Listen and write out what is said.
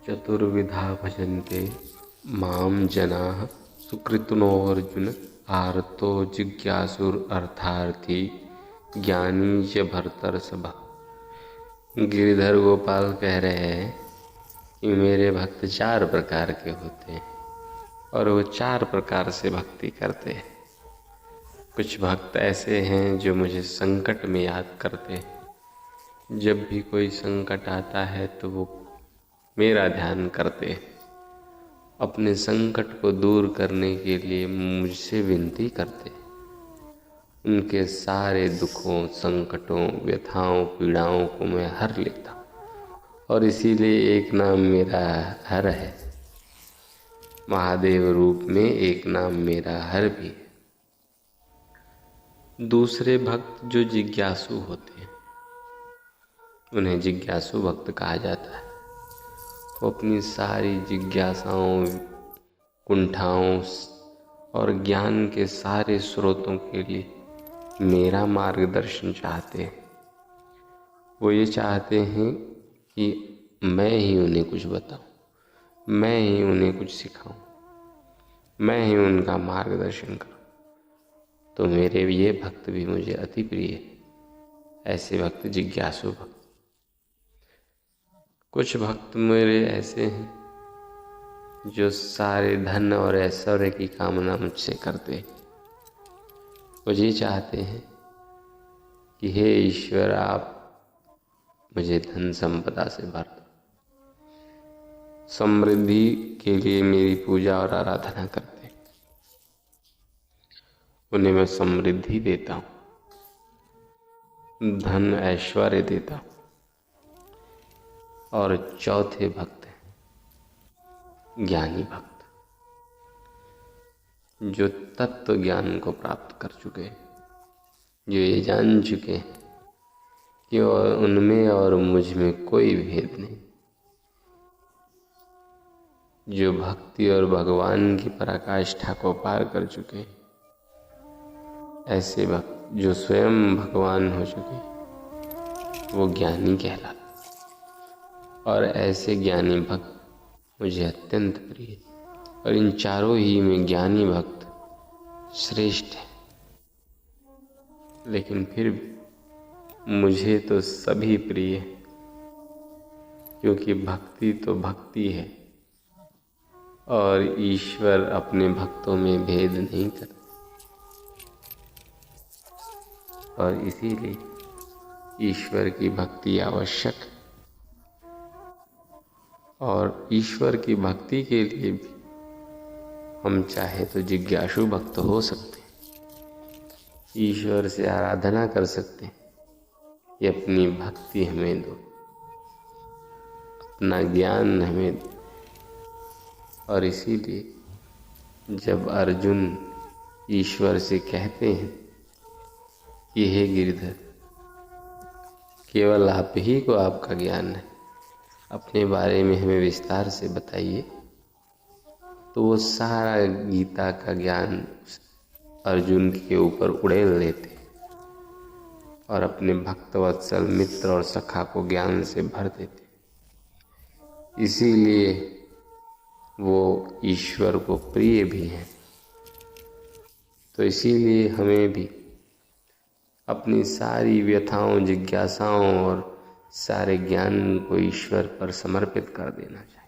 चतुर्विधा भजन्ते माम जनाः सुकृतिनो अर्जुन आर्तो जिज्ञासुरर्थार्थी ज्ञानी च भर्तर्षभ। गिरिधर गोपाल कह रहे हैं कि मेरे भक्त 4 प्रकार के होते हैं और वो 4 प्रकार से भक्ति करते हैं। कुछ भक्त ऐसे हैं जो मुझे संकट में याद करते हैं। जब भी कोई संकट आता है तो वो मेरा ध्यान करते हैं। अपने संकट को दूर करने के लिए मुझसे विनती करते हैं। उनके सारे दुखों, संकटों, व्यथाओं, पीड़ाओं को मैं हर लेता हूँ और इसीलिए एक नाम मेरा हर है। महादेव रूप में एक नाम मेरा हर भी है। दूसरे भक्त जो जिज्ञासु होते हैं उन्हें जिज्ञासु भक्त कहा जाता है। वो अपनी सारी जिज्ञासाओं, कुंठाओं और ज्ञान के सारे स्रोतों के लिए मेरा मार्गदर्शन चाहते हैं। वो ये चाहते हैं कि मैं ही उन्हें कुछ बताऊं, मैं ही उन्हें कुछ सिखाऊं, मैं ही उनका मार्गदर्शन करूं। तो मेरे ये भक्त भी मुझे अति प्रिय है। ऐसे भक्त जिज्ञासु भक्त। कुछ भक्त मेरे ऐसे हैं जो सारे धन और ऐश्वर्य की कामना मुझसे करते हैं। वो ये चाहते हैं कि हे ईश्वर, आप मुझे धन संपदा से भर दो। समृद्धि के लिए मेरी पूजा और आराधना करते हैं। उन्हें मैं समृद्धि देता हूँ, धन ऐश्वर्य देता हूँ। और चौथे भक्त हैं ज्ञानी भक्त, जो तत्व ज्ञान को प्राप्त कर चुके हैं, जो ये जान चुके हैं कि उनमें और मुझ में कोई भेद नहीं, जो भक्ति और भगवान की पराकाष्ठा को पार कर चुके हैं। ऐसे भक्त जो स्वयं भगवान हो चुके वो ज्ञानी कहलाते। और ऐसे ज्ञानी भक्त मुझे अत्यंत प्रिय है। और इन चारों ही में ज्ञानी भक्त श्रेष्ठ है। लेकिन फिर भी मुझे तो सभी प्रिय है, क्योंकि भक्ति तो भक्ति है और ईश्वर अपने भक्तों में भेद नहीं करते। और इसीलिए ईश्वर की भक्ति आवश्यक है। और ईश्वर की भक्ति के लिए भी हम चाहे तो जिज्ञासु भक्त हो सकते हैं। ईश्वर से आराधना कर सकते हैं कि अपनी भक्ति हमें दो, अपना ज्ञान हमें दो। और इसीलिए जब अर्जुन ईश्वर से कहते हैं कि हे गिरिधर, केवल आप ही को आपका ज्ञान है, अपने बारे में हमें विस्तार से बताइए, तो वो सारा गीता का ज्ञान अर्जुन के ऊपर उड़ेल देते और अपने भक्तवत्सल मित्र और सखा को ज्ञान से भर देते। इसीलिए वो ईश्वर को प्रिय भी हैं। तो इसीलिए हमें भी अपनी सारी व्यथाओं, जिज्ञासाओं और सारे ज्ञान को ईश्वर पर समर्पित कर देना चाहिए।